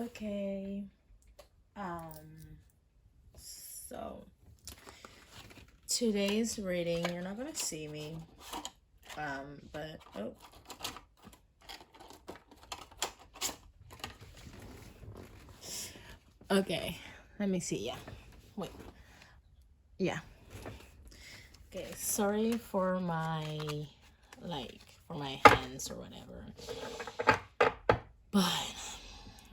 Okay. So today's reading, you're not gonna see me. But okay. Let me see. Yeah. Wait. Yeah. Okay. Sorry for my for my hands or whatever. But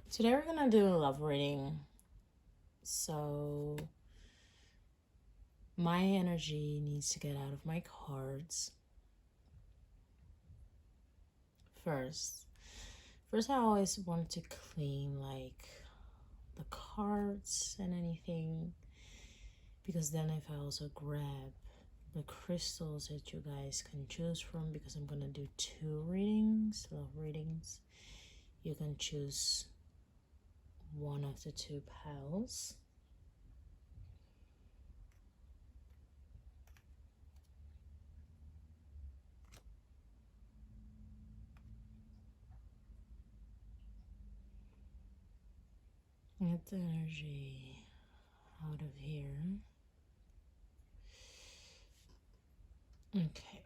today we're gonna do a love reading. So my energy needs to get out of my cards first. First, I always want to clean the cards and anything, because then if I also grab the crystals that you guys can choose from, because I'm gonna do 2 readings, love readings, you can choose one of the 2 piles. Get the energy out of here. Okay.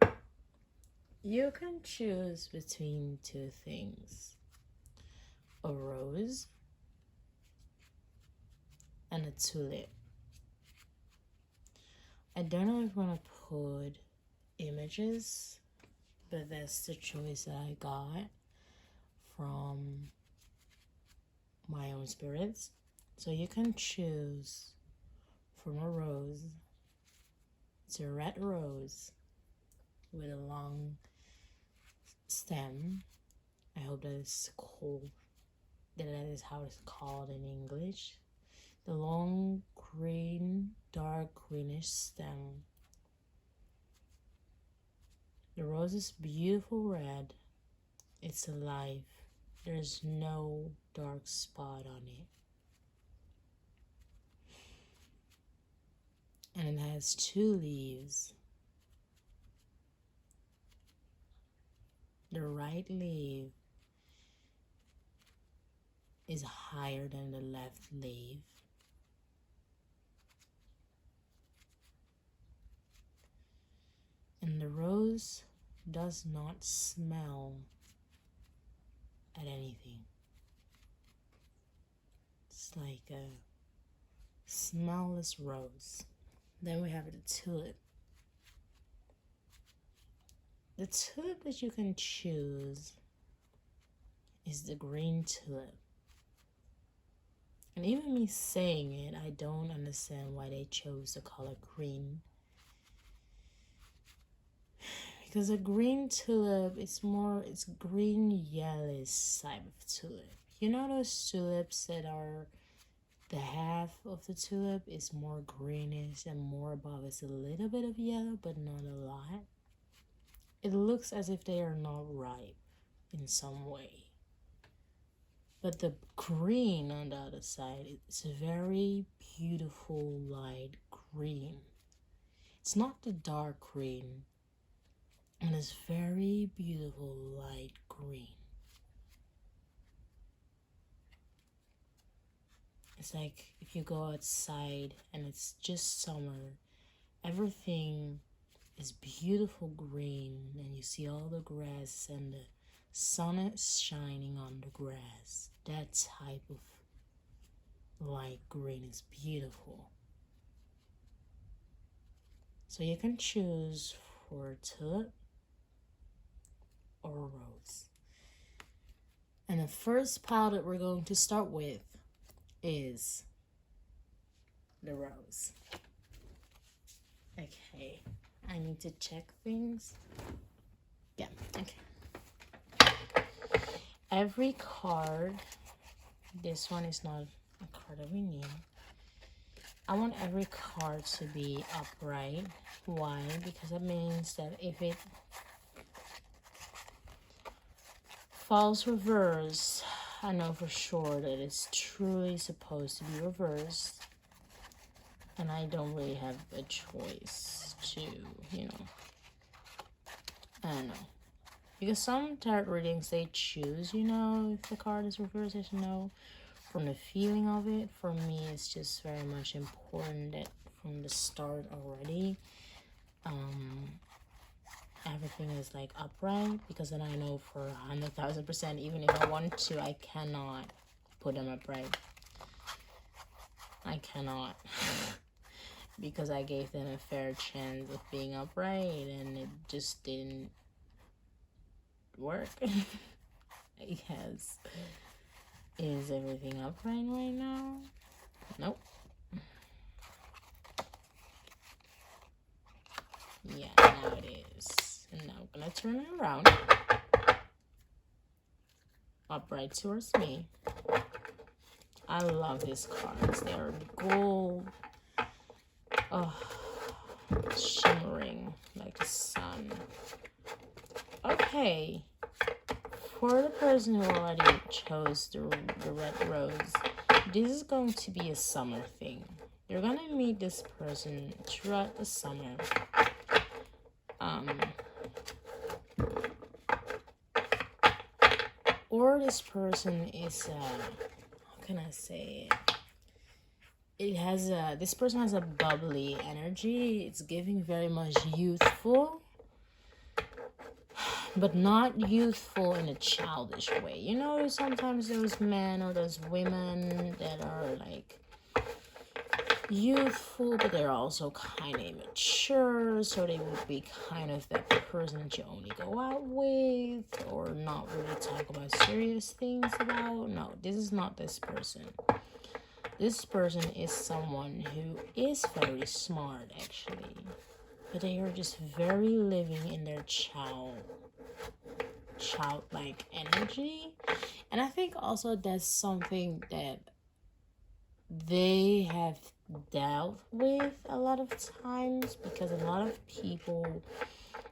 You can choose between 2 things. A rose and a tulip. I don't know if I'm gonna put images, but that's the choice that I got from my own spirits. So you can choose from a rose. It's a red rose with a long stem. I hope that is called, that is how it's called in English. The long green, dark greenish stem. The rose is beautiful red. It's alive. There's no dark spot on it. And it has 2 leaves. The right leaf is higher than the left leaf. And the rose does not smell at anything. It's like a smellless rose. Then we have the tulip. The tulip that you can choose is the green tulip. And even me saying it, I don't understand why they chose the color green. Because a green tulip, it's green yellowish type of tulip. You know those tulips that are, the half of the tulip is more greenish and more above is a little bit of yellow, but not a lot. It looks as if they are not ripe in some way. But the green on the other side, it's a very beautiful light green. It's not the dark green. And it's very beautiful light green. It's like if you go outside and it's just summer, everything is beautiful green and you see all the grass and the sun is shining on the grass. That type of light green is beautiful. So you can choose for tulip or a rose. And the first pile that we're going to start with is the rose. Okay, I need to check things. Yeah, okay. Every card, this one is not a card that we need. I want every card to be upright. Why? Because that means that if it falls reverse, I know for sure that it's truly supposed to be reversed. And I don't really have a choice to, I don't know. Because some tarot readings, they choose, if the card is reversed, no. from the feeling of it, for me, it's just very much important that from the start already, everything is like upright, because then I know for 100,000%, even if I want to, I cannot put them upright. I cannot. Because I gave them a fair chance of being upright and it just didn't work. I guess. Is everything upright right now? Nope. Yeah, now it is. And now I'm gonna turn it around. Upright towards me. I love these cards. They are gold. Oh, shimmering like the sun. Okay. For the person who already chose the red rose, this is going to be a summer thing. You're gonna meet this person throughout the summer. Or this person is how can I say it? This person has a bubbly energy. It's giving very much youthful, but not youthful in a childish way. You know, sometimes those men or those women that are like youthful, but they're also kind of immature, so they would be kind of that person that you only go out with or not really talk about serious things about. No, this is not this person. This person is someone who is very smart, actually, but they are just very living in their childlike energy. And I think also that's something that they have dealt with a lot of times, because a lot of people,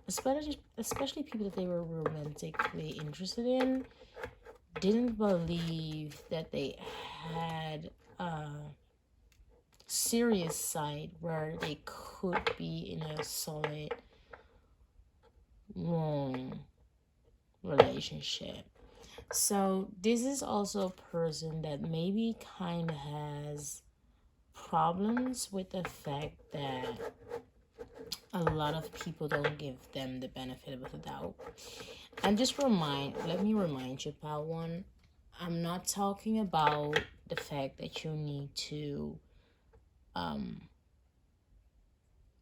especially people that they were romantically interested in, didn't believe that they had a serious side where they could be in a solid, long relationship. So this is also a person that maybe kind of has problems with the fact that a lot of people don't give them the benefit of the doubt. And just let me remind you about one. I'm not talking about the fact that you need to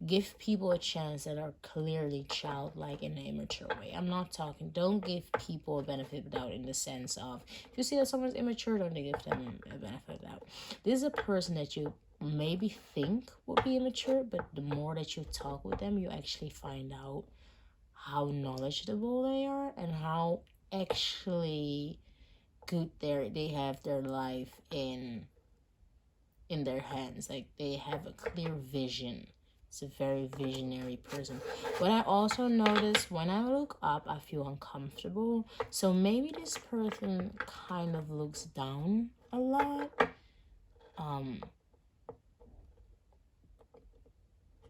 give people a chance that are clearly childlike in an immature way. I'm not talking, don't give people a benefit of the doubt in the sense of, if you see that someone's immature, don't give them a benefit of the doubt. This is a person that you maybe think would be immature, but the more that you talk with them, you actually find out how knowledgeable they are and how actually good they have their life in their hands. Like, they have a clear vision. It's a very visionary person. What I also notice, when I look up, I feel uncomfortable. So maybe this person kind of looks down a lot.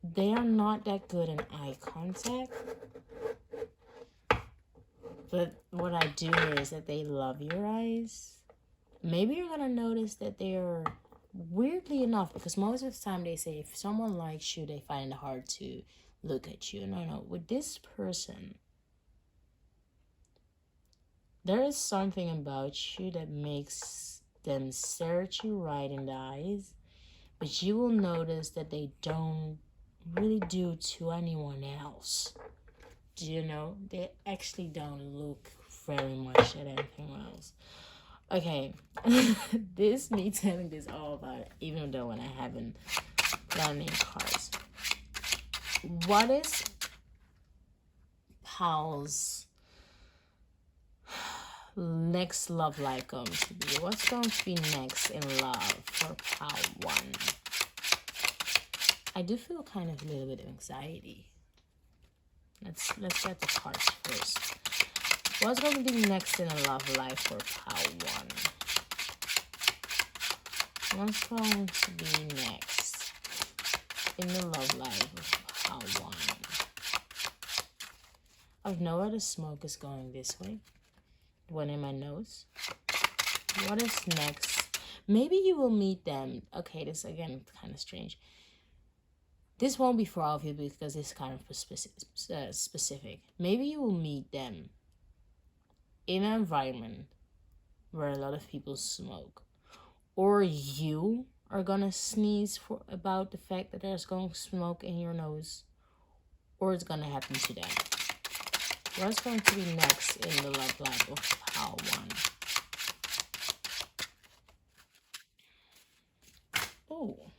They are not that good in eye contact. But what I do hear is that they love your eyes. Maybe you're gonna notice that they're, weirdly enough, because most of the time they say if someone likes you, they find it hard to look at you. No. With this person, there is something about you that makes them stare at you right in the eyes, but you will notice that they don't really do to anyone else. Do you know? They actually don't look very much at anything else. Okay, this me telling this all about it, even though when I haven't done any cards. What is Paul's next love life going to be? What's going to be next in love for Paul 1? I do feel kind of a little bit of anxiety. Let's get the cards first. What's going to be next in a love life for Paul 1? What's going to be next in the love life of Paul 1? I've nowhere the smoke is going this way. One in my nose. What is next? Maybe you will meet them. Okay, this again kind of strange. This won't be for all of you because it's kind of specific. Maybe you will meet them in an environment where a lot of people smoke, or you are gonna sneeze for about the fact that there's going to smoke in your nose, or it's gonna happen to them. What's going to be next in the love life of pile 1? Oh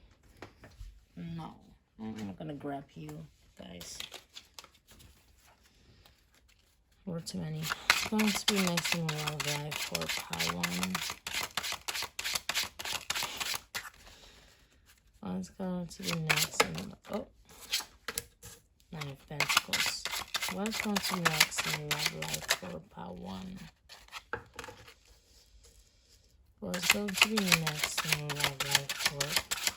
no, I'm not gonna grab you guys. Or too many. It's going to be next in the love life for pile 1. What's going to be next in the... Oh, 9 of Pentacles. What's going to be next in the love life for pile 1? What's going to be next in the love life for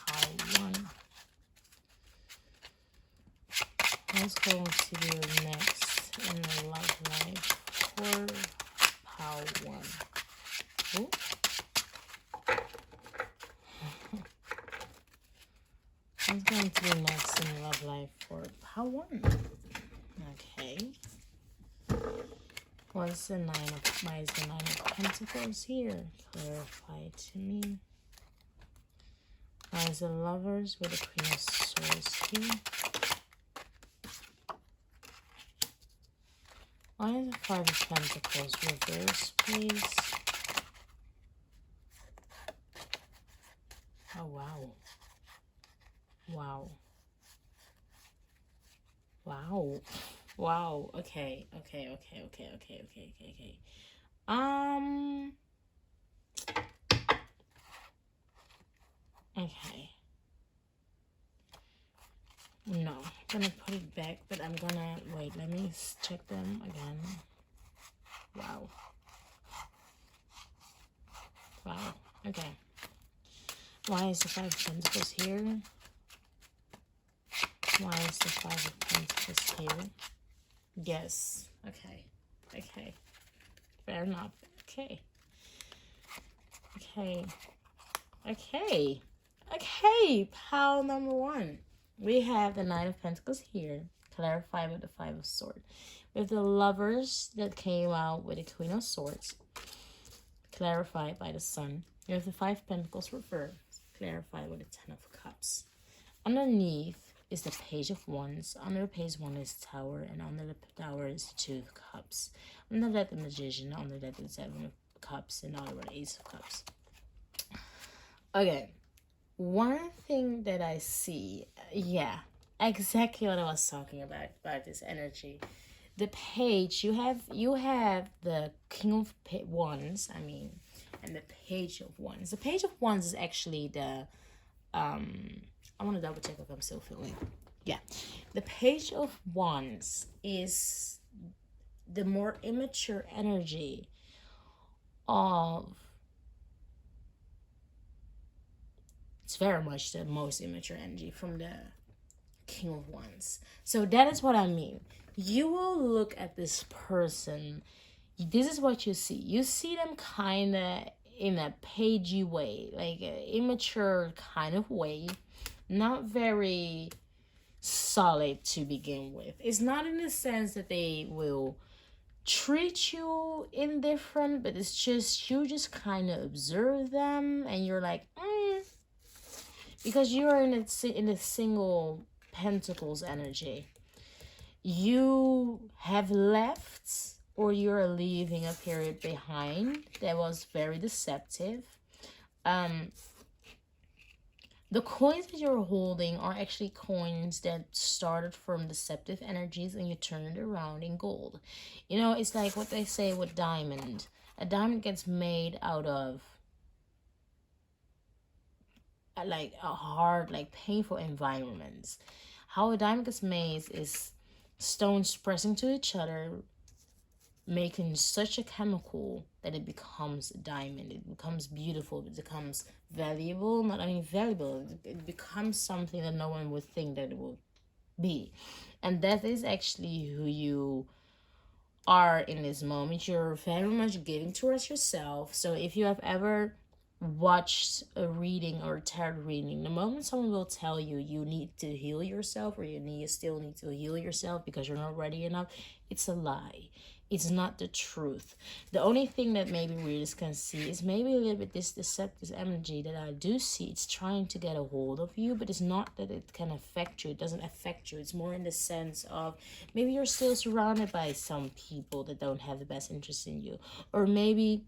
pile 1? What's going to be next in the love life for pile 1? Ooh. What's going to be next in love life for pile 1? Okay. What's the 9 of... Why is the 9 of Pentacles here? Clarify to me. Why is the Lovers with the Queen of Swords here? Why is the 5 of Pentacles reverse, please? Oh, wow. Wow. Wow. Wow. Okay. Okay. No, I'm gonna put it back, but I'm gonna wait. Let me check them again. Wow. Wow. Okay. Why is the 5 of Pentacles here? Why is the 5 of Pentacles here? Yes. Okay. Okay. Fair enough. Okay. Okay. Okay. Okay. Pile number 1. We have the 9 of Pentacles here. Clarify with the 5 of Swords. With the Lovers that came out with the Queen of Swords. Clarified by the Sun. We have the 5 of Pentacles reversed. Clarified with the 10 of Cups. Underneath is the Page of Wands. Under the Page of Wands is Tower, and under the Tower is 2 of Cups. Under that, the Magician. Under that, the 7 of Cups, and under the Ace of Cups. Okay, one thing that I see, yeah, exactly what I was talking about this energy. The Page, you have the King of Wands, and the Page of Wands. The Page of Wands is actually the I want to double check if I'm still feeling. Yeah. The Page of Wands is the more immature energy of... It's very much the most immature energy from the King of Wands. So that is what I mean. You will look at this person. This is what you see. You see them kind of in a pagey way, like an immature kind of way. Not very solid to begin with. It's not in the sense that they will treat you indifferent, but it's just you just kind of observe them and you're like, because you are in a single Pentacles energy. You have left, or you're leaving a period behind that was very deceptive. The coins that you're holding are actually coins that started from deceptive energies and you turn it around in gold. You know, it's like what they say with diamond. A diamond gets made out of like a hard, like painful environments. How a diamond gets made is stones pressing to each other, making such a chemical that it becomes a diamond. It becomes beautiful. It becomes valuable. Not only valuable, it becomes something that no one would think that it will be. And that is actually who you are in this moment. You're very much giving towards yourself. So if you have ever watch a reading or tarot reading, the moment someone will tell you you need to heal yourself, or you still need to heal yourself because you're not ready enough, it's a lie. It's not the truth. The only thing that maybe readers can see is maybe a little bit this deceptive energy that I do see. It's trying to get a hold of you, but it's not that it can affect you. It doesn't affect you. It's more in the sense of maybe you're still surrounded by some people that don't have the best interest in you, or maybe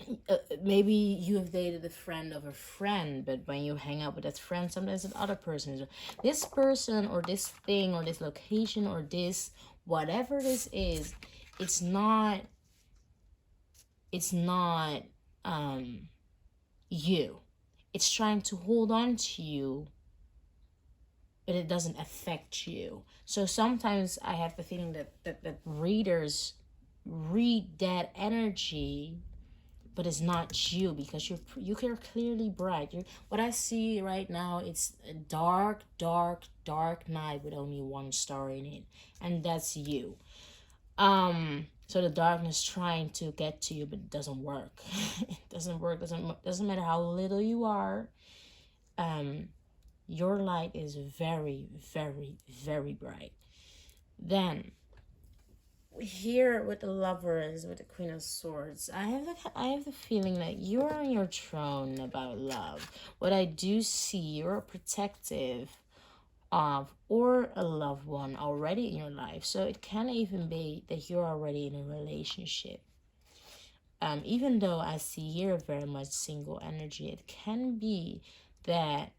you have dated a friend of a friend, but when you hang out with that friend, sometimes that other person is this person or this thing or this location or this whatever this is. It's not you. It's trying to hold on to you, but it doesn't affect you. So sometimes I have the feeling that readers read that energy, but it's not you, because you're clearly bright. What I see right now, it's a dark, dark, dark night with only one star in it, and that's you. So the darkness trying to get to you, but it doesn't work. It doesn't work. Doesn't matter how little you are. Your light is very, very, very bright. Then here with the Lovers, with the Queen of Swords, I have the feeling that you're on your throne about love. What I do see, you're protective of or a loved one already in your life. So it can even be that you're already in a relationship. Even though I see here very much single energy, it can be that,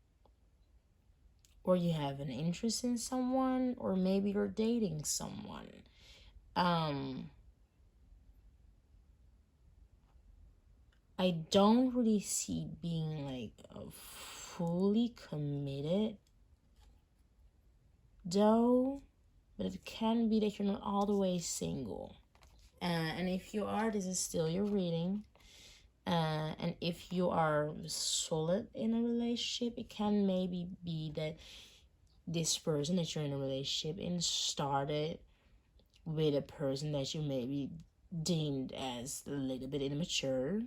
or you have an interest in someone, or maybe you're dating someone. I don't really see being like fully committed though, but it can be that you're not all the way single. And if you are, this is still your reading. And if you are solid in a relationship, it can maybe be that this person that you're in a relationship in started with a person that you maybe deemed as a little bit immature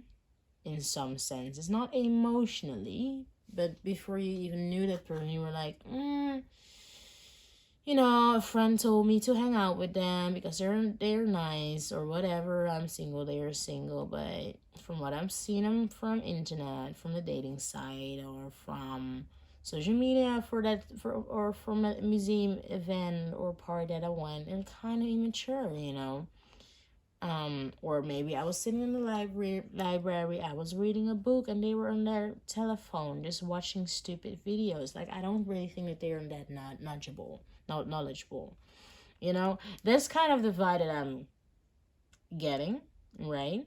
in some sense. It's not emotionally, but before you even knew that person, you were like, a friend told me to hang out with them because they're nice or whatever. I'm single, they're single, but from what I'm seeing them from internet, from the dating site, or from social media or from a museum event or party that I went, and kind of immature. Or maybe I was sitting in the library, I was reading a book, and they were on their telephone just watching stupid videos. Like, I don't really think that they're that knowledgeable. That's kind of the vibe that I'm getting, right?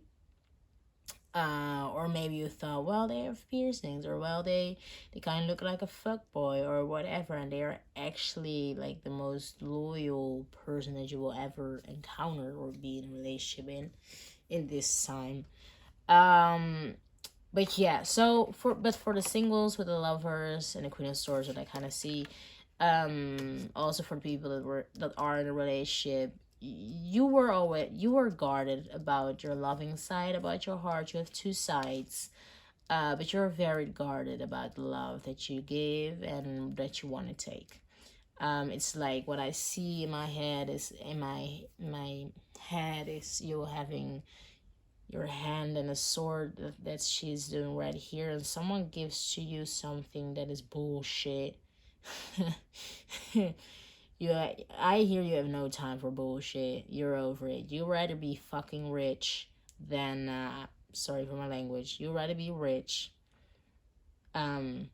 Or maybe you thought, well, they have piercings, or well, they kind of look like a fuckboy or whatever, and they are actually like the most loyal person that you will ever encounter or be in a relationship in this time. But yeah, so for the singles with the Lovers and the Queen of Swords, what I kind of see, also for the people that are in a relationship, you were guarded about your loving side, about your heart. You have two sides, but you're very guarded about the love that you give and that you want to take. It's like what I see in my head is you having your hand and a sword that she's doing right here, and someone gives to you something that is bullshit. I hear you have no time for bullshit. You're over it. You rather be fucking rich than sorry for my language. You rather be rich than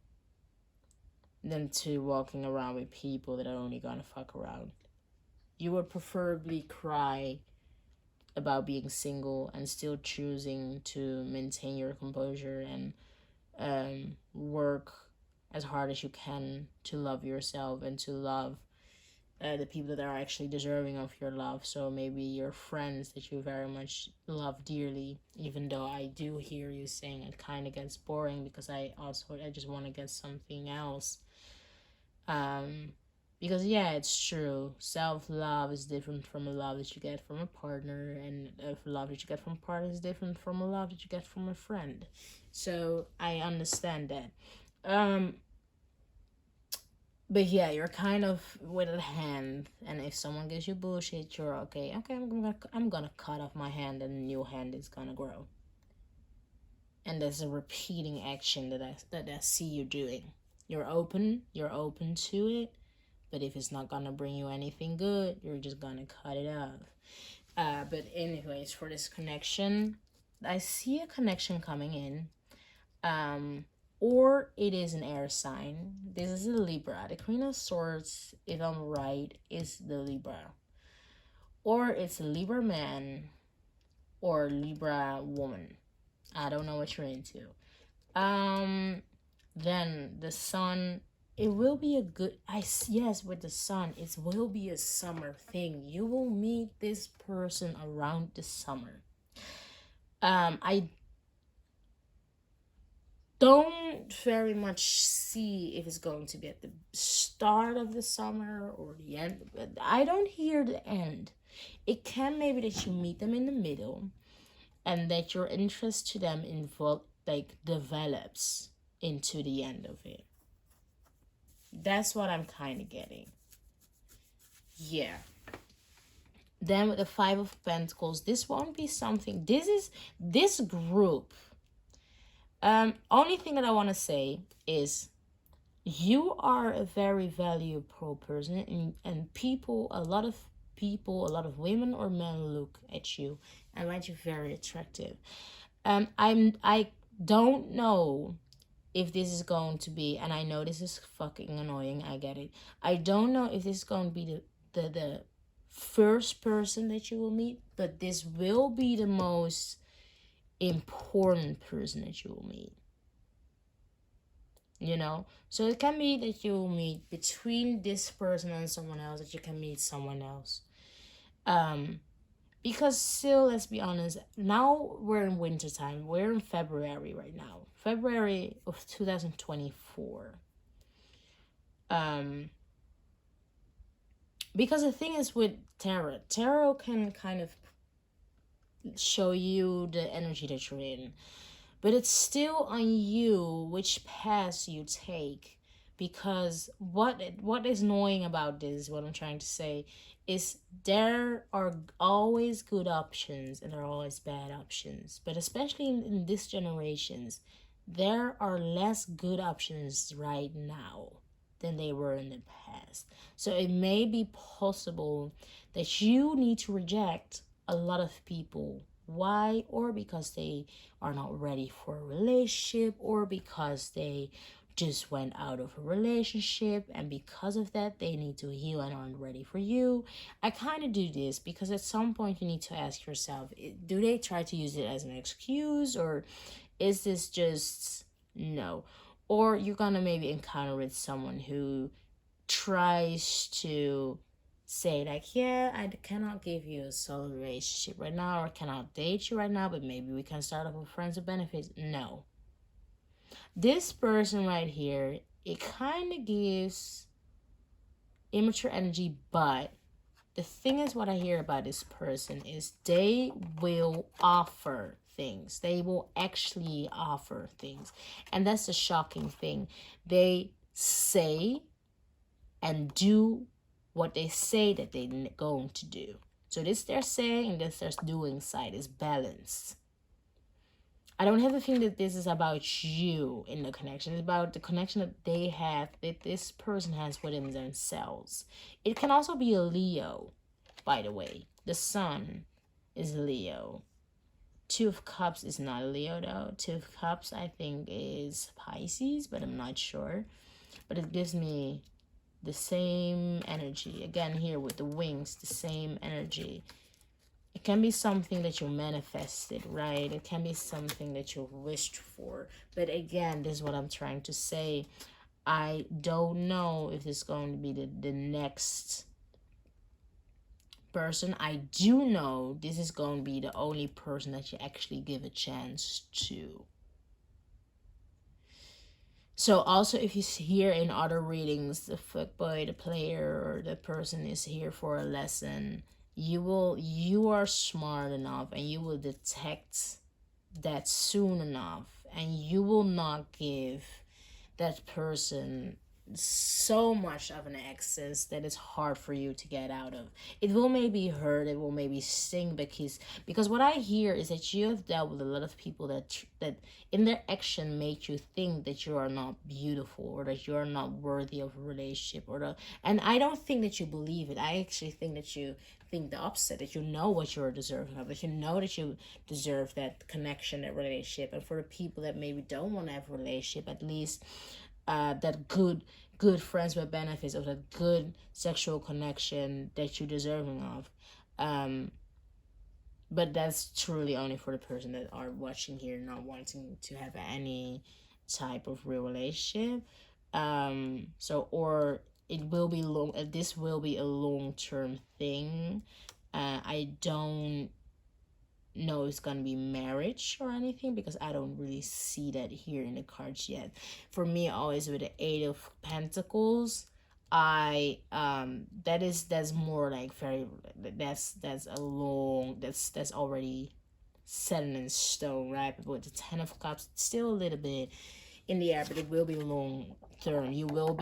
to walking around with people that are only gonna fuck around. You would preferably cry about being single and still choosing to maintain your composure and work as hard as you can to love yourself and to love the people that are actually deserving of your love. So maybe your friends that you very much love dearly, even though I do hear you saying it kind of gets boring because I just want to get something else. Because yeah, it's true. Self-love is different from a love that you get from a partner, and a love that you get from a partner is different from a love that you get from a friend. So I understand that. Um, but yeah, you're kind of with a hand, and if someone gives you bullshit, you're okay. Okay, I'm gonna cut off my hand, and a new hand is gonna grow. And there's a repeating action that I see you doing. You're open to it, but if it's not gonna bring you anything good, you're just gonna cut it off. But anyways, for this connection, I see a connection coming in. Or it is an air sign. This is a Libra. The Queen of Swords, if I'm right, is the Libra. Or it's a Libra man or Libra woman. I don't know what you're into. Then the sun, it will be a good, yes, with the sun, it will be a summer thing. You will meet this person around the summer. I don't very much see if it's going to be at the start of the summer or the end. I don't hear the end. It can maybe that you meet them in the middle, and that your interest to them develops into the end of it. That's what I'm kind of getting. Yeah. Then with the Five of Pentacles, this won't be something. This group. Only thing that I want to say is you are a very valuable person, and people, a lot of women or men look at you and find you very attractive. I don't know if this is going to be, and I know this is fucking annoying, I get it. I don't know if this is going to be the first person that you will meet, but this will be the most important person that you will meet. You know, so it can be that you will meet between this person and someone else, that you can meet someone else. Because still, let's be honest, now we're in winter time. We're in February right now. February of 2024. Because the thing is with tarot can kind of show you the energy that you're in. But it's still on you which path you take. Because what is annoying about this, what I'm trying to say, is there are always good options and there are always bad options. But especially in this generations, there are less good options right now than they were in the past. So it may be possible that you need to reject a lot of people. Why? Or because they are not ready for a relationship, or because they just went out of a relationship, and because of that they need to heal and aren't ready for you. I kind of do this because at some point you need to ask yourself, do they try to use it as an excuse, or is this just no? Or you're gonna maybe encounter with someone who tries to say like, yeah, I cannot give you a solid relationship right now, or cannot date you right now, but maybe we can start off with friends with benefits. No. This person right here, it kind of gives immature energy, but the thing is, what I hear about this person is they will offer things. They will actually offer things. And that's the shocking thing. They say and do what they say that they're going to do. So this they're saying and this they're doing side is balanced. I don't have a feeling that this is about you in the connection. It's about the connection that they have, that this person has within themselves. It can also be a Leo, by the way. The sun is Leo. Two of Cups is not a Leo though. Two of Cups I think is Pisces, but I'm not sure. But it gives me the same energy. Again, here with the wings, the same energy. It can be something that you manifested, right? It can be something that you wished for. But again, this is what I'm trying to say. I don't know if it's going to be the next person. I do know this is going to be the only person that you actually give a chance to. So also, if you hear in other readings the fuckboy, the player, or the person is here for a lesson, you are smart enough and you will detect that soon enough, and you will not give that person so much of an access that it's hard for you to get out of. It will maybe hurt, it will maybe sting, because what I hear is that you have dealt with a lot of people that in their action made you think that you are not beautiful, or that you are not worthy of a relationship, and I don't think that you believe it. I actually think that you think the opposite, that you know what you're deserving of, that you know that you deserve that connection, that relationship. And for the people that maybe don't want to have a relationship, at least that good friends with benefits, of that good sexual connection that you're deserving of. But that's truly only for the person that are watching here, not wanting to have any type of real relationship. So, or it will be long, this will be a long-term thing. I don't know it's gonna be marriage or anything, because I don't really see that here in the cards yet. For me, always with the Eight of Pentacles, I that's more like very, that's a long, that's already set in stone, right? But with the Ten of Cups, still a little bit in the air, but it will be long term. You will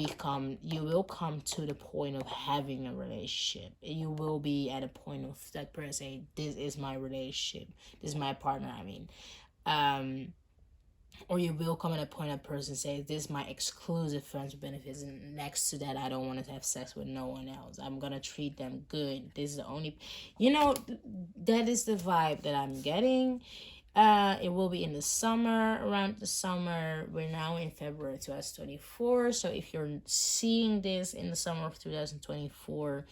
come to the point of having a relationship. You will be at a point of that person saying, this is my relationship, this is my partner, I mean. Or you will come at a point of person say, this is my exclusive friends with benefits, and next to that, I don't want to have sex with no one else. I'm gonna treat them good. This is the only, that is the vibe that I'm getting. It will be in the summer, around the summer. We're now in February 2024. So if you're seeing this in the summer of 2024,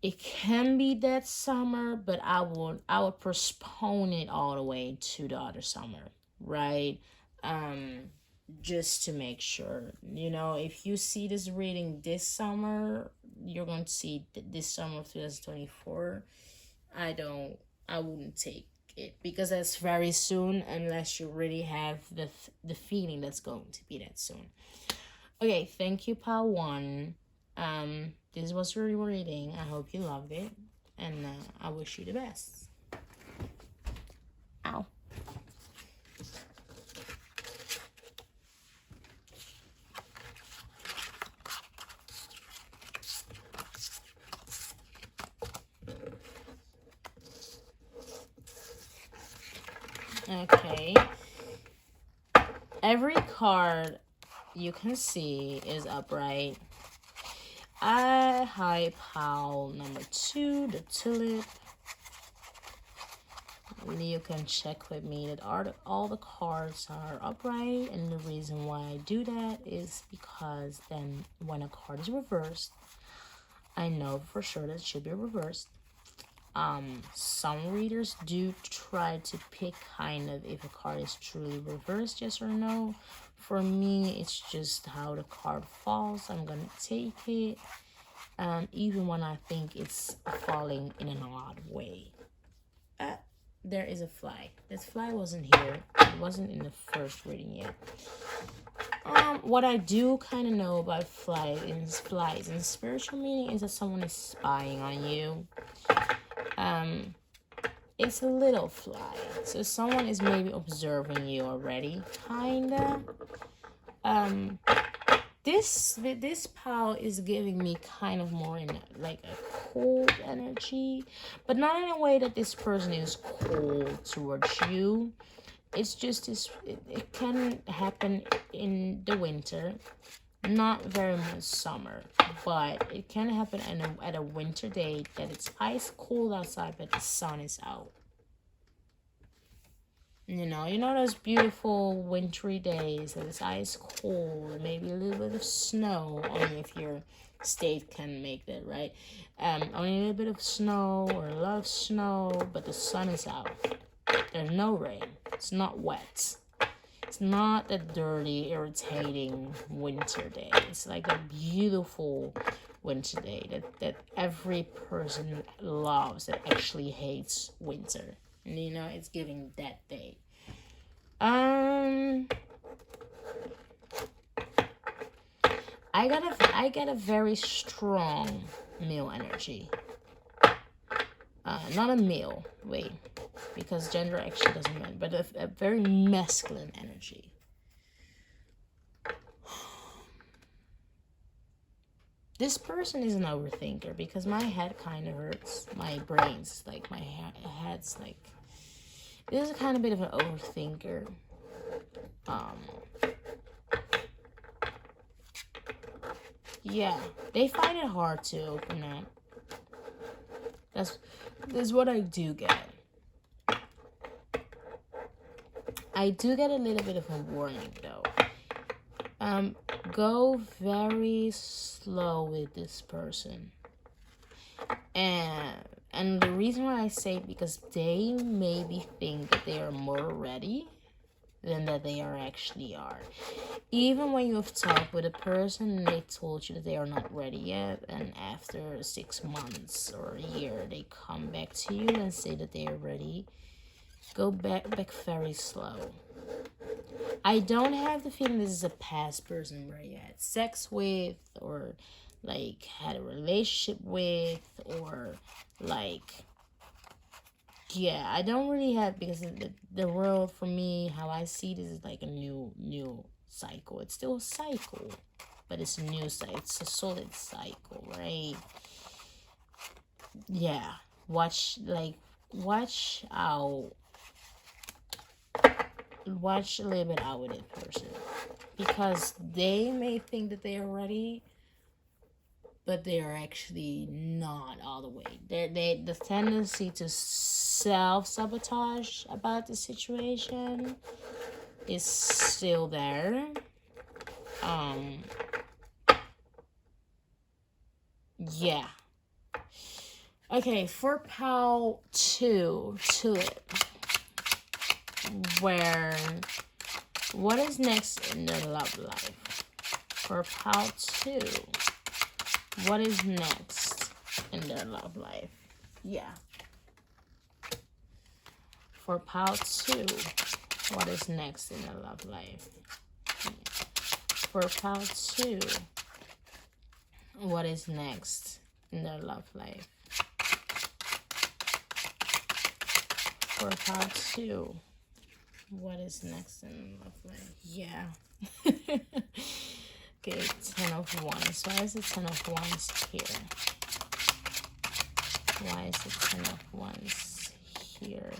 it can be that summer, but I would postpone it all the way to the other summer, right? Just to make sure. If you see this reading this summer, you're going to see this summer of 2024. I wouldn't take it, because that's very soon, unless you really have the feeling that's going to be that soon. Okay, thank you, Pal One. This was your reading. I hope you loved it, and I wish you the best. Ow. Okay. Every card you can see is upright. High pile number 2, the tulip. You can check with me that all the cards are upright, and the reason why I do that is because then when a card is reversed, I know for sure that it should be reversed. Some readers do try to pick kind of if a card is truly reversed, yes or no. For me, it's just how the card falls. I'm gonna take it, even when I think it's falling in an odd way. There is a fly. This fly wasn't here. It wasn't in the first reading yet. What I do kind of know about flies in spiritual meaning is that someone is spying on you. It's a little fly, so someone is maybe observing you already, kinda. This pile is giving me kind of more in like a cold energy, but not in a way that this person is cold towards you. It's just this. It can happen in the winter, not very much summer, but it can happen at a winter day that it's ice cold outside, but the sun is out. You know those beautiful wintry days that it's ice cold, maybe a little bit of snow, only if your state can make that, right? Only a little bit of snow or a lot of snow, but the sun is out. There's no rain. It's not wet. It's not that dirty, irritating winter day. It's like a beautiful winter day that every person loves, that actually hates winter. And it's giving that day. I get a very strong male energy. Not a male, wait, because gender actually doesn't matter, but a very masculine energy. This person is an overthinker because my head kind of hurts. My brain's like, my head's like, this is kind of a bit of an overthinker. Yeah, they find it hard to open up. That's what I do get. I do get a little bit of a warning though. Go very slow with this person. And the reason why I say, because they maybe think that they are more ready than that they actually are. Even when you've talked with a person and they told you that they are not ready yet, and after 6 months or a year they come back to you and say that they are ready, go back very slow. I don't have the feeling this is a past person where you had sex with, or like had a relationship with, or like, yeah, I don't really have, because the world for me, how I see this is like a new cycle. It's still a cycle, but it's a new cycle. It's a solid cycle, right? Yeah, watch out. Watch a little bit out with it, person, because they may think that they are ready, but they are actually not all the way. The tendency to self-sabotage about the situation is still there. Yeah. Okay, for pile 2, tulip, where what is next in their love life? For pile 2, what is next in their love life? Yeah. For pile 2, what is next in their love life? For pile 2, what is next in their love life? For pile 2, what is next in love life? Yeah. Okay, 10 of Wands. Why is the 10 of Wands here? Why is the 10 of Wands here?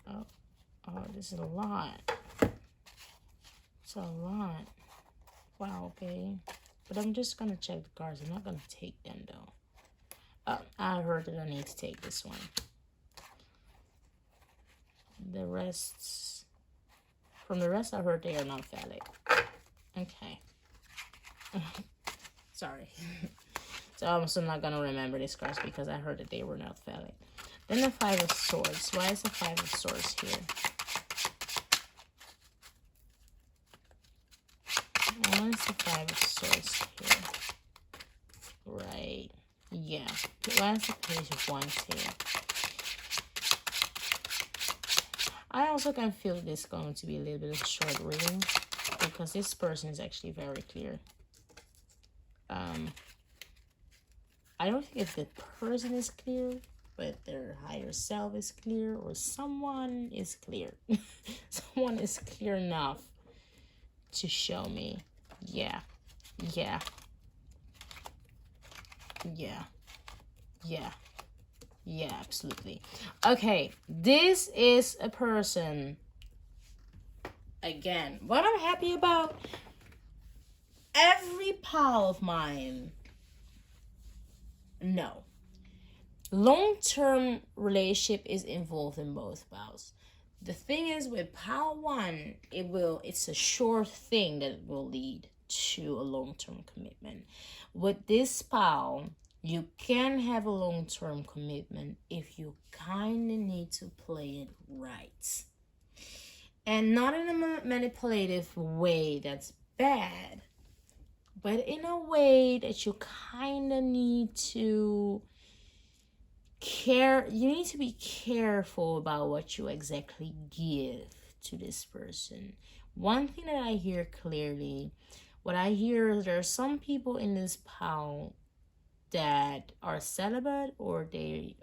Oh, this is a lot. It's a lot. Wow, okay. But I'm just gonna check the cards. I'm not gonna take them though. Oh, I heard that I need to take this one. The rest, from the rest I heard they are not valid. Okay. Sorry. So I'm also not gonna remember these cards because I heard that they were not valid. Then the 5 of Swords. Why is the 5 of Swords here? Why is the 5 of Swords here? Right. Yeah. Why is the Page of Wands here? I also can feel this is going to be a little bit of a short reading, because this person is actually very clear. I don't think if the person is clear, but their higher self is clear, or someone is clear. Someone is clear enough to show me. Yeah. Yeah. Yeah. Yeah. Yeah, absolutely. Okay, this is a person. Again, what I'm happy about, every pile of mine, no. Long-term relationship is involved in both piles. The thing is, with pile 1, it's a short thing that will lead to a long-term commitment. With this pile, you can have a long-term commitment if you kind of need to play it right. And not in a manipulative way that's bad, but in a way that you kind of need to you need to be careful about what you exactly give to this person. One thing that I hear clearly, what I hear is there are some people in this pile that are celibate, or they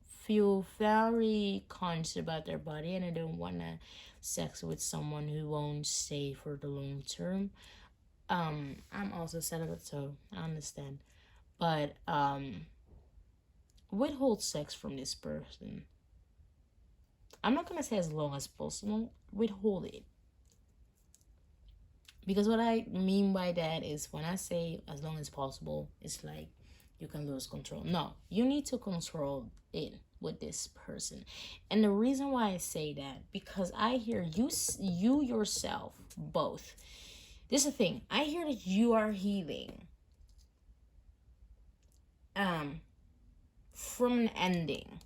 feel very conscious about their body and they don't want to sex with someone who won't stay for the long term. I'm also celibate, so I understand. But withhold sex from this person. I'm not gonna say as long as possible. Withhold it. Because what I mean by that is when I say as long as possible, it's like you can lose control. No, you need to control it with this person. And the reason why I say that, because I hear you yourself both. This is the thing. I hear that you are healing from an ending.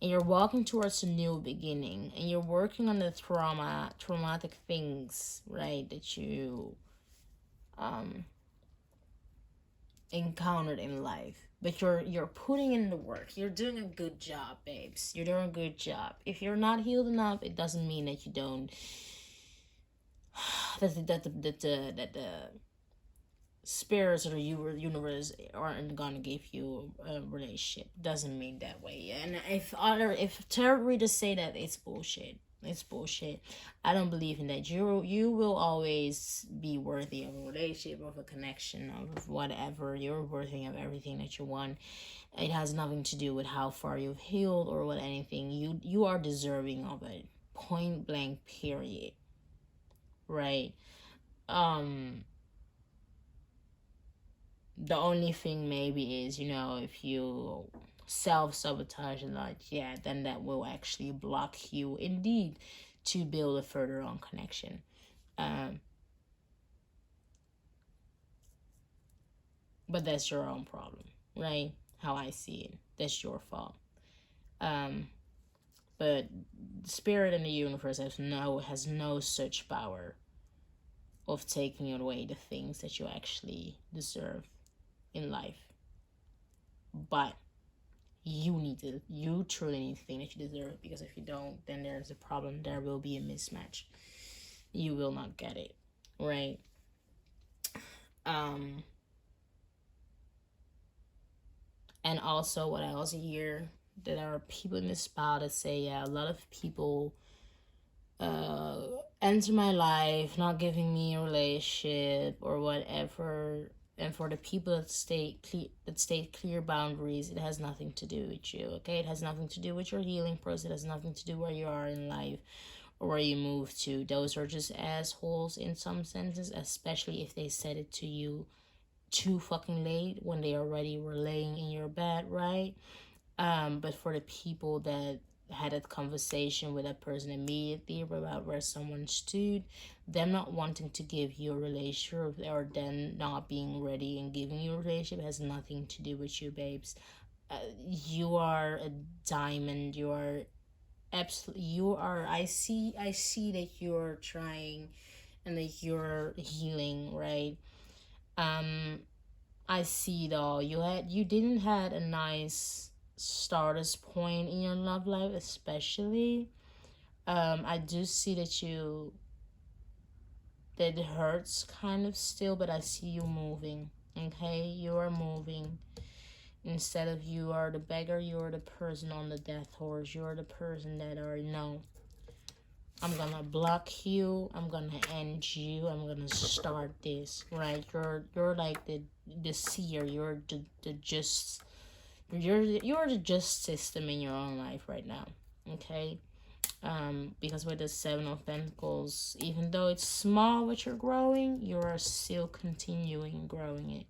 And you're walking towards a new beginning, and you're working on the traumatic things, right, that you encountered in life. But you're putting in the work. You're doing a good job, babes. You're doing a good job. If you're not healed enough, it doesn't mean that you don't that the spirits or the universe aren't gonna give you a relationship. Doesn't mean that way. And if tarot readers say that, it's bullshit. It's bullshit. I don't believe in that. You will always be worthy of a relationship, of a connection, of whatever. You're worthy of everything that you want. It has nothing to do with how far you've healed or what anything. You are deserving of it. Point blank. Period. Right. The only thing maybe is, if you self-sabotage a lot, yeah, then that will actually block you indeed to build a further on connection. But that's your own problem, right? How I see it. That's your fault. But the spirit in the universe has no such power of taking away the things that you actually deserve in life. But you truly need to think that you deserve it, because if you don't, then there's a problem. There will be a mismatch. You will not get it, right? And also what I also hear, that there are people in this spot that say, yeah, a lot of people enter my life not giving me a relationship or whatever. And for the people that state clear boundaries, it has nothing to do with you, okay? It has nothing to do with your healing process. It has nothing to do where you are in life or where you move to. Those are just assholes in some senses, especially if they said it to you too fucking late when they already were laying in your bed, right? But for the people that had a conversation with that person immediately about where someone stood, them not wanting to give you a relationship or them not being ready and giving you a relationship has nothing to do with you, babes. You are a diamond. You are absolutely. You are. I see that you're trying, and that you're healing, right? I see it all. You didn't had a nice starters point in your love life, especially. I do see that it hurts kind of still, but I see you moving. Okay, you are moving. Instead of you are the beggar, you are the person on the death horse. You are the person that are no. I'm gonna block you. I'm gonna end you. I'm gonna start this. Right? You're like the seer. You're the just. You're the just system in your own life right now. Okay. Because with the Seven of Pentacles, even though it's small what you're growing, you are still continuing growing it,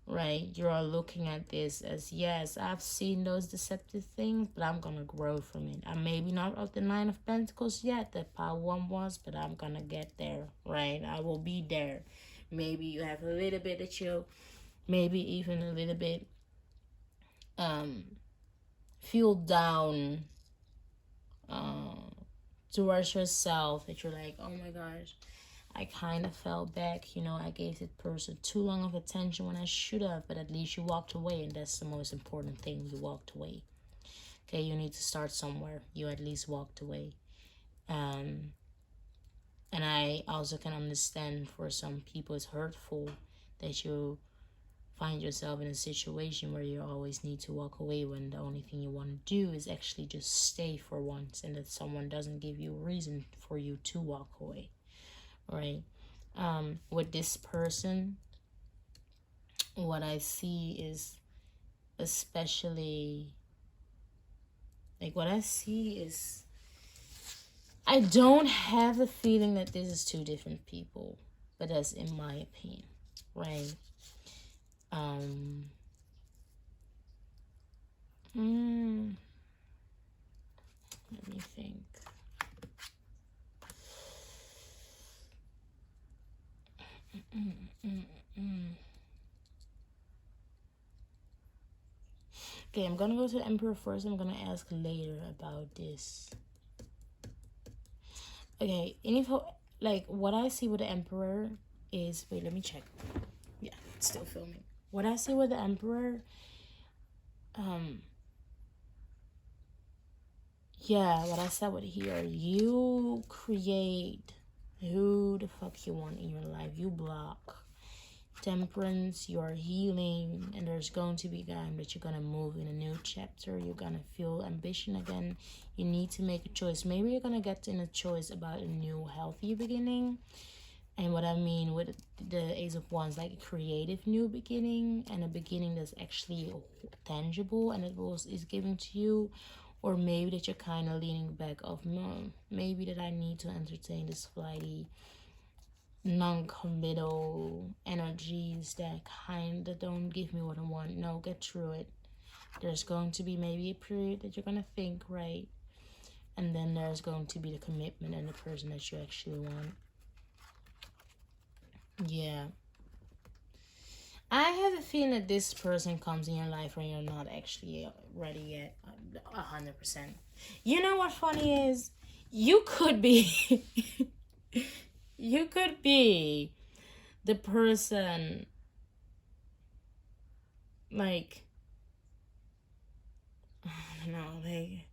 right? You are looking at this as, yes, I've seen those deceptive things, but I'm gonna grow from it. I'm maybe not of the Nine of Pentacles yet, that part one was, but I'm gonna get there, right? I will be there. Maybe you have a little bit of chill, maybe even a little bit feel down towards yourself, that you're like, oh my gosh, I kind of fell back. I gave this person too long of attention when I should have, but at least you walked away, and that's the most important thing. You walked away. Okay, you need to start somewhere. You at least walked away. And I also can understand for some people it's hurtful that you find yourself in a situation where you always need to walk away when the only thing you want to do is actually just stay for once, and that someone doesn't give you a reason for you to walk away, right? With this person, what I see is, especially, like, what I see is, I don't have a feeling that this is two different people, but that's in my opinion, right? Let me think. Okay, I'm gonna go to the Emperor first. I'm gonna ask later about this. Okay, info, like, what I see with the Emperor is, wait, let me check. Yeah, it's still filming. What I see with the Emperor, yeah, what I said with here, you create who the fuck you want in your life. You block temperance, you are healing, and there's going to be a time that you're gonna move in a new chapter. You're gonna feel ambition again. You need to make a choice. Maybe you're gonna get in a choice about a new healthy beginning. And what I mean with the Ace of Wands, like a creative new beginning, and a beginning that's actually tangible and is given to you. Or maybe that you're kind of leaning back of, maybe that I need to entertain this flighty, non-committal energies that kind of don't give me what I want. No, get through it. There's going to be maybe a period that you're going to think, right? And then there's going to be the commitment and the person that you actually want. Yeah. I have a feeling that this person comes in your life when you're not actually ready yet. 100%. You know what funny is? You could be... you could be the person, like, I don't know, like,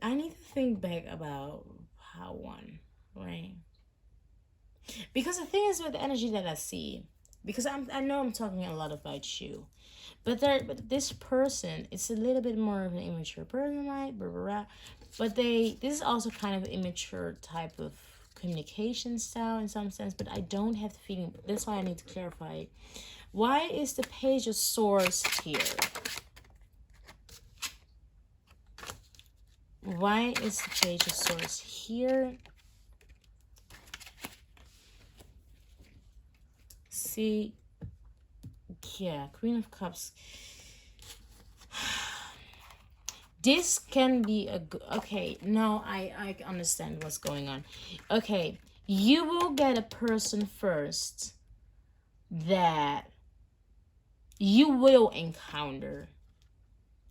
I need to think back about how one, right? Because the thing is with the energy that I see, because I know I'm talking a lot about you, but this person, it's a little bit more of an immature person, right? Blah, blah, blah. But this is also kind of an immature type of communication style in some sense, but I don't have the feeling. That's why I need to clarify. Why is the Page of Swords here? Why is the Page of Swords here? See, yeah, Queen of Cups. This can be a good, okay, no, I understand what's going on. Okay, you will get a person first that you will encounter.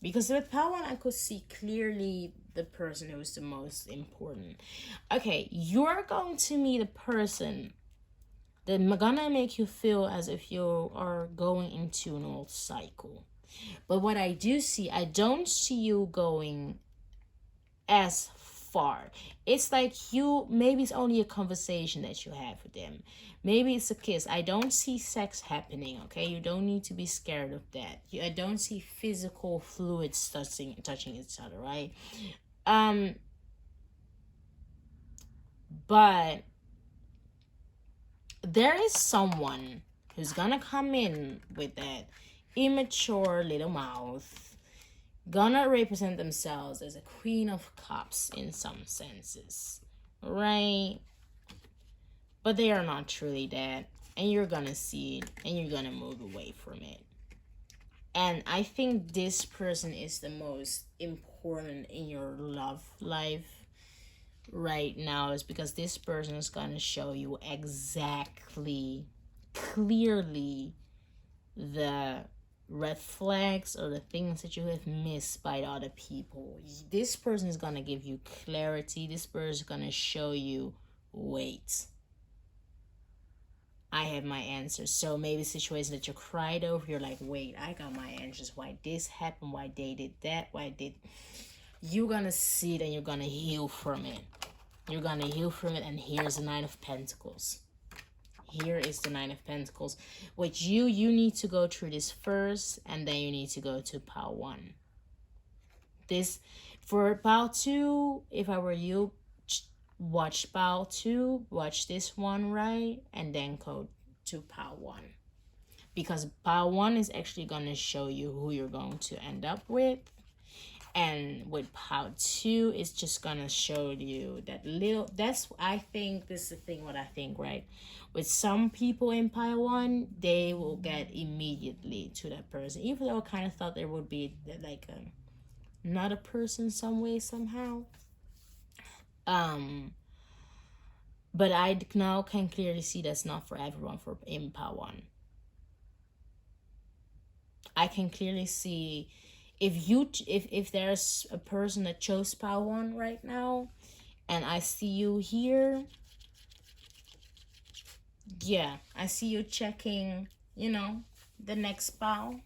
Because with Power One, I could see clearly the person who is the most important. Okay, you're going to meet a person that's gonna make you feel as if you are going into an old cycle. But what I do see, I don't see you going as far. It's like maybe it's only a conversation that you have with them. Maybe it's a kiss. I don't see sex happening, okay? You don't need to be scared of that. I don't see physical fluids touching each other, right? But there is someone who's gonna come in with that immature little mouth, gonna represent themselves as a Queen of Cups in some senses, right? But they are not truly that, and you're gonna see it, and you're gonna move away from it. And I think this person is the most important in your love life right now, is because this person is gonna show you exactly, clearly, the red flags or the things that you have missed by the other people. This person is gonna give you clarity. This person is gonna show you, wait, I have my answers. So maybe situation that you cried over, you're like, wait, I got my answers. Why this happened? Why they did that? Why did... You're gonna see it and you're gonna heal from it. You're gonna heal from it. And here's the Nine of Pentacles. Here is the Nine of Pentacles. Which you need to go through this first, and then you need to go to pile 1. This, for pile 2, if I were you, watch pile 2, watch this one, right? And then go to pile 1. Because pile 1 is actually going to show you who you're going to end up with. And with pile 2, it's just going to show you that little... That's, I think, this is the thing, what I think, right? With some people in pile 1, they will get immediately to that person. Even though I kind of thought there would be like not a person some way, somehow. But I now can clearly see that's not for everyone for in pile 1. I can clearly see if there's a person that chose pile 1 right now, and I see you here. Yeah, I see you checking, you know, the next pile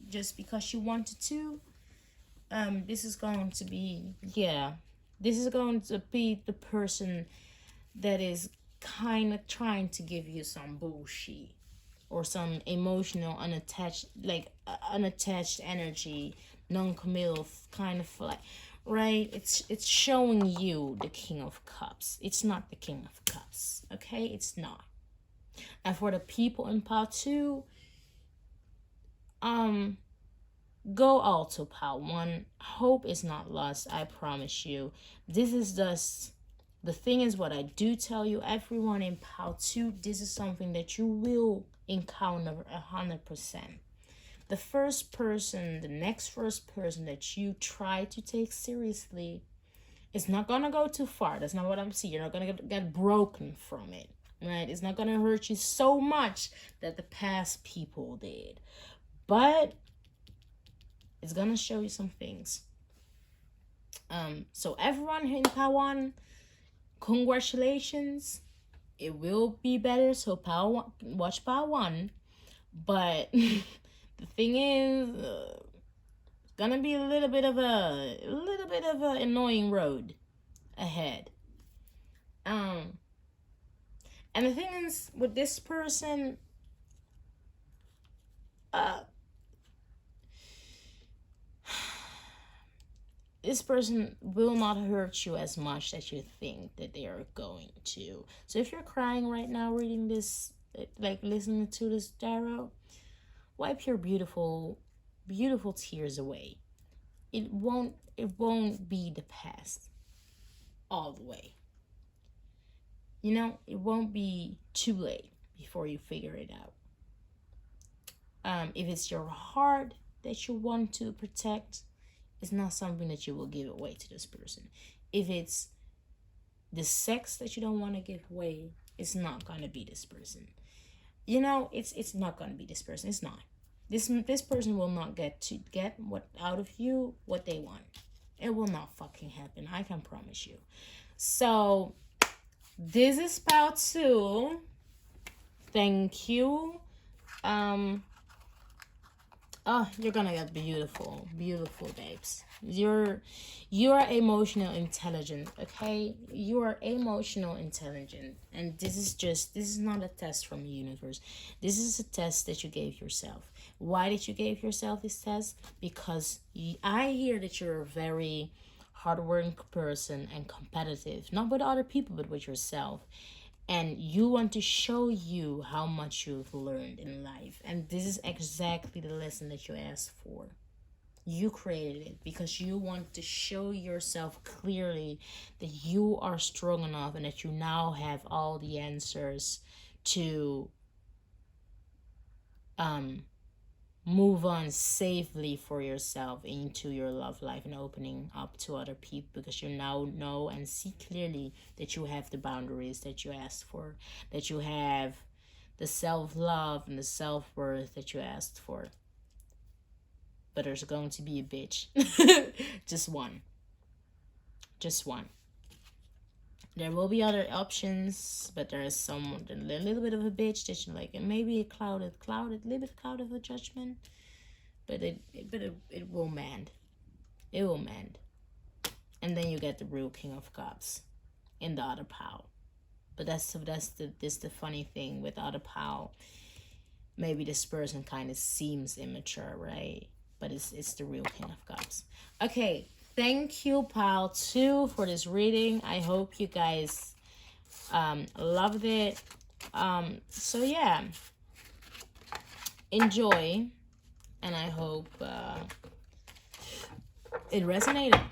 just because you wanted to. This is going to be, yeah, this is going to be the person that is kind of trying to give you some bullshit or some emotional unattached, like unattached energy, non-committal kind of like, right? It's showing you the King of Cups. It's not the King of Cups, okay? It's not. And for the people in pile 2, go all to pile 1. Hope is not lost, I promise you. This is just... The thing is, what I do tell you, everyone in pile 2, this is something that you will encounter 100%. The first person, the next first person that you try to take seriously, it's not going to go too far. That's not what I'm seeing. You're not going to get broken from it, right? It's not going to hurt you so much that the past people did. But it's going to show you some things. So everyone in pile 1, congratulations. It will be better. So pile 1, watch pile 1. But the thing is, it's gonna be a little bit of a annoying road ahead. And the thing is, with this person, this person will not hurt you as much as you think that they are going to. So if you're crying right now reading this, like listening to this tarot, wipe your beautiful tears away. It won't be the past all the way. You know, it won't be too late before you figure it out. If it's your heart that you want to protect, it's not something that you will give away to this person. If it's the sex that you don't want to give away, it's not going to be this person. You know, it's not going to be this person. It's not. This person will not get what out of you what they want. It will not fucking happen. I can promise you. So this is pile 2. Thank you. Oh, you're gonna get beautiful babes. You are emotional intelligent, okay? You are emotional intelligent, and this is not a test from the universe. This is a test that you gave yourself. Why did you give yourself this test? Because I hear that you're a very hardworking person and competitive, not with other people but with yourself. And you want to show you how much you've learned in life. And this is exactly the lesson that you asked for. You created it because you want to show yourself clearly that you are strong enough and that you now have all the answers to move on safely for yourself into your love life and opening up to other people, because you now know and see clearly that you have the boundaries that you asked for, that you have the self-love and the self-worth that you asked for. But there's going to be a bitch. Just one. There will be other options, but there is some a little bit of a bitch that you like, and maybe a little bit cloud of a judgment, but it will mend. It will mend. And then you get the real King of Cups in the other pile. But that's the funny thing with the other pile. Maybe this person kind of seems immature, right? But it's the real King of Cups. Okay, thank you, pile 2, for this reading. I hope you guys loved it. So yeah, enjoy, and I hope it resonated.